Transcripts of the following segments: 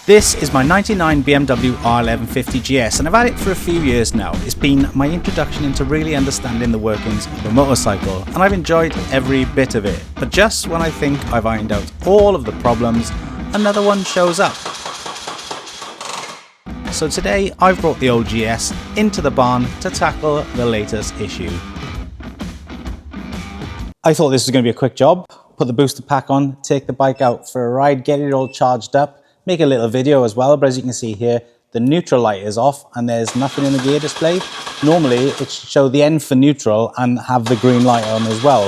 This is my 99 BMW R1150 GS and I've had it for a few years now. It's been my introduction into really understanding the workings of a motorcycle and I've enjoyed every bit of it. But just when I think I've ironed out all of the problems, another one shows up. So today I've brought the old GS into the barn to tackle the latest issue. I thought this was going to be a quick job. Put the booster pack on, take the bike out for a ride, get it all charged up, make a little video as well, but as you can see here, the neutral light is off and there's nothing in the gear display. Normally it should show the N for neutral and have the green light on as well,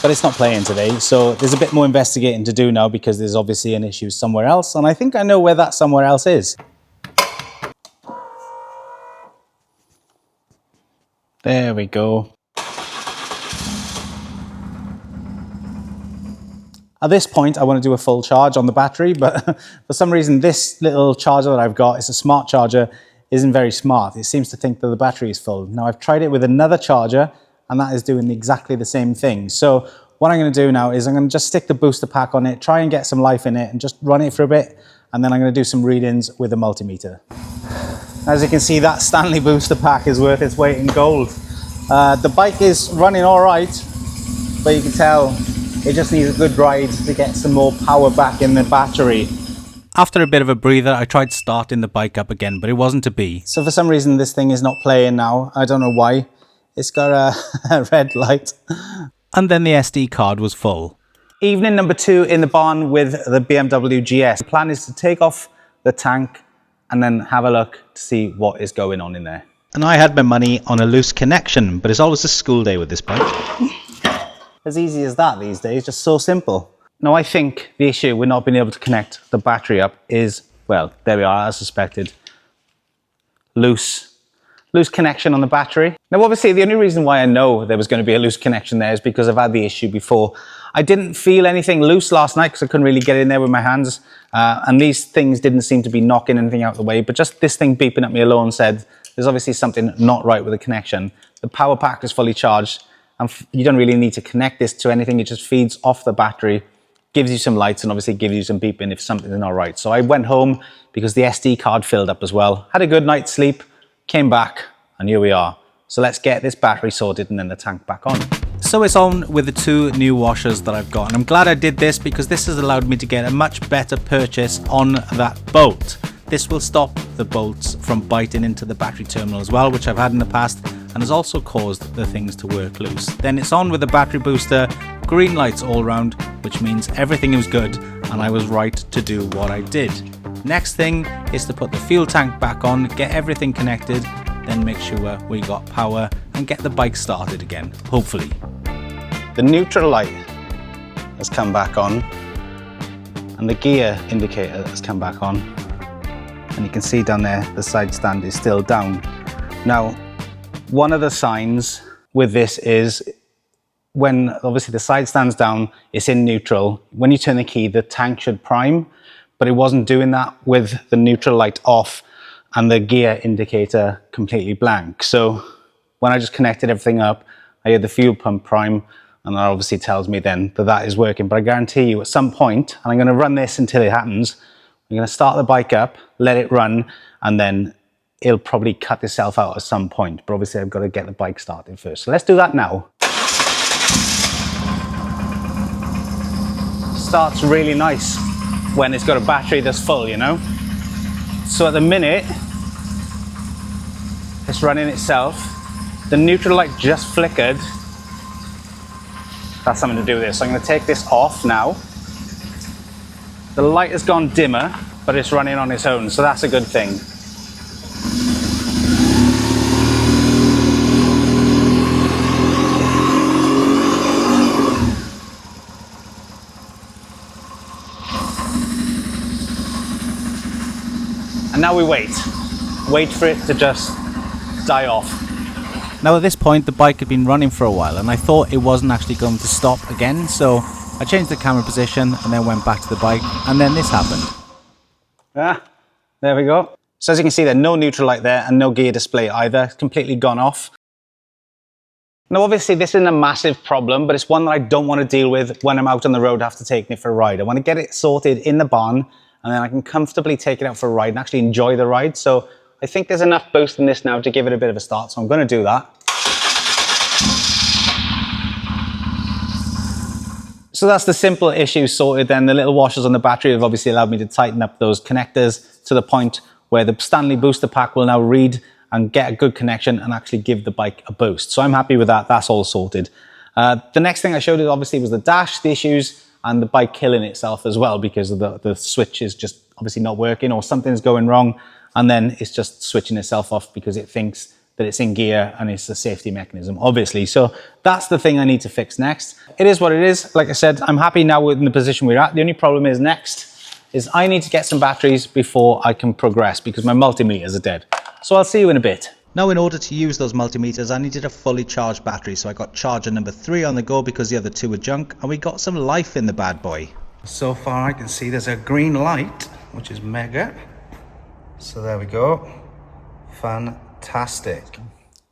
but it's not playing today. So there's a bit more investigating to do now because there's obviously an issue somewhere else, and I think I know where that somewhere else is. There we go. At this point, I want to do a full charge on the battery, but for some reason, this little charger that I've got, it's a smart charger, isn't very smart. It seems to think that the battery is full. Now, I've tried it with another charger, and that is doing exactly the same thing. So what I'm going to do now is I'm going to just stick the booster pack on it, try and get some life in it, and just run it for a bit, and then I'm going to do some readings with a multimeter. As you can see, that Stanley booster pack is worth its weight in gold. The bike is running all right, but you can tell it just needs a good ride to get some more power back in the battery. After a bit of a breather, I tried starting the bike up again, but it wasn't to be. So for some reason, this thing is not playing now. I don't know why. It's got a red light. And then the SD card was full. Evening number 2 in the barn with the BMW GS. The plan is to take off the tank and then have a look to see what is going on in there. And I had my money on a loose connection, but it's always a school day with this bike. As easy as that these days, just so simple. Now I think the issue with not being able to connect the battery up is, well, there we are, as suspected. Loose connection on the battery. Now obviously the only reason why I know there was going to be a loose connection there is because I've had the issue before. I didn't feel anything loose last night because I couldn't really get in there with my hands. And these things didn't seem to be knocking anything out of the way, but just this thing beeping at me alone said there's obviously something not right with the connection. The power pack is fully charged. And you don't really need to connect this to anything. It just feeds off the battery, gives you some lights, and obviously gives you some beeping if something's not right. So I went home because the SD card filled up as well. Had a good night's sleep, came back, and here we are. So let's get this battery sorted and then the tank back on. So it's on with the 2 new washers that I've got. And I'm glad I did this because this has allowed me to get a much better purchase on that bolt. This will stop the bolts from biting into the battery terminal as well, which I've had in the past, and has also caused the things to work loose. Then it's on with the battery booster, green lights all round, which means everything is good and I was right to do what I did. Next thing is to put the fuel tank back on, get everything connected, then make sure we got power and get the bike started again, hopefully. The neutral light has come back on and the gear indicator has come back on. And you can see down there, the side stand is still down. Now, one of the signs with this is when obviously the side stand's down, it's in neutral. When you turn the key, the tank should prime, but it wasn't doing that with the neutral light off and the gear indicator completely blank. So when I just connected everything up, I heard the fuel pump prime, and that obviously tells me then that that is working. But I guarantee you at some point, and I'm gonna run this until it happens, I'm going to start the bike up, let it run, and then it'll probably cut itself out at some point. But obviously I've got to get the bike started first. So let's do that now. Starts really nice when it's got a battery that's full, you know? So at the minute, it's running itself. The neutral light just flickered. That's something to do with this. So I'm going to take this off now. The light has gone dimmer, but it's running on its own, so that's a good thing. And now we wait for it to just die off. Now at this point the bike had been running for a while and I thought it wasn't actually going to stop again, so I changed the camera position and then went back to the bike, and then this happened. There we go. So as you can see, there's no neutral light there and no gear display either. It's completely gone off. Now obviously this isn't a massive problem, but it's one that I don't want to deal with when I'm out on the road after taking it for a ride. I want to get it sorted in the barn and then I can comfortably take it out for a ride and actually enjoy the ride. So I think there's enough boost in this now to give it a bit of a start, so I'm going to do that. So that's the simple issue sorted then. The little washers on the battery have obviously allowed me to tighten up those connectors to the point where the Stanley booster pack will now read and get a good connection and actually give the bike a boost. So I'm happy with that. That's all sorted. The next thing I showed you obviously was the dash, the issues, and the bike killing itself as well because of the switch is just obviously not working or something's going wrong, and then it's just switching itself off because it thinks that it's in gear and it's a safety mechanism, obviously. So that's the thing I need to fix next. It is what it is. Like I said, I'm happy now in the position we're at. The only problem is next is I need to get some batteries before I can progress because my multimeters are dead. So I'll see you in a bit. Now, in order to use those multimeters, I needed a fully charged battery. So I got charger number 3 on the go because the other 2 were junk, and we got some life in the bad boy. So far I can see there's a green light, which is mega. So there we go. Fantastic.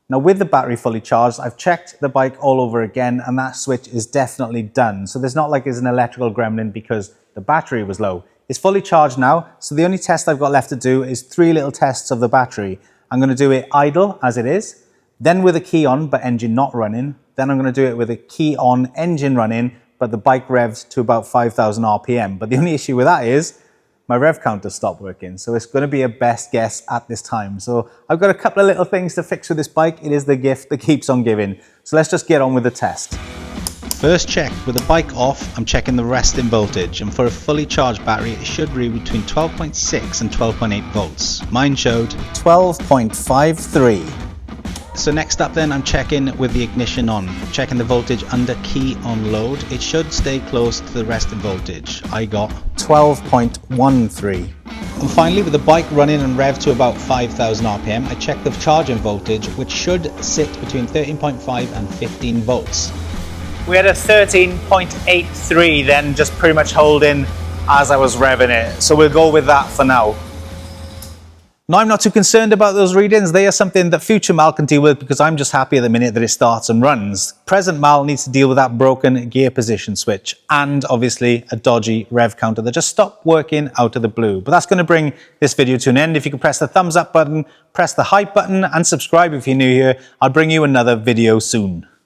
Now with the battery fully charged, I've checked the bike all over again and that switch is definitely done. So there's not like there's an electrical gremlin because the battery was low. It's fully charged now. So the only test I've got left to do is 3 little tests of the battery. I'm going to do it idle as it is, then with a key on but engine not running. Then I'm going to do it with a key on, engine running, but the bike revs to about 5,000 RPM. But the only issue with that is my rev counter stopped working. So it's going to be a best guess at this time. So I've got a couple of little things to fix with this bike. It is the gift that keeps on giving. So let's just get on with the test. First check, with the bike off, I'm checking the resting voltage. And for a fully charged battery, it should read between 12.6 and 12.8 volts. Mine showed 12.53. So next up then, I'm checking with the ignition on, checking the voltage under key on load. It should stay close to the resting voltage. I got 12.13. And finally, with the bike running and rev to about 5,000 RPM, I checked the charging voltage, which should sit between 13.5 and 15 volts. We had a 13.83 then, just pretty much holding as I was revving it. So we'll go with that for now. Now, I'm not too concerned about those readings. They are something that future Mal can deal with because I'm just happy at the minute that it starts and runs. Present Mal needs to deal with that broken gear position switch and obviously a dodgy rev counter that just stopped working out of the blue. But that's going to bring this video to an end. If you could press the thumbs up button, press the hype button and subscribe if you're new here. I'll bring you another video soon.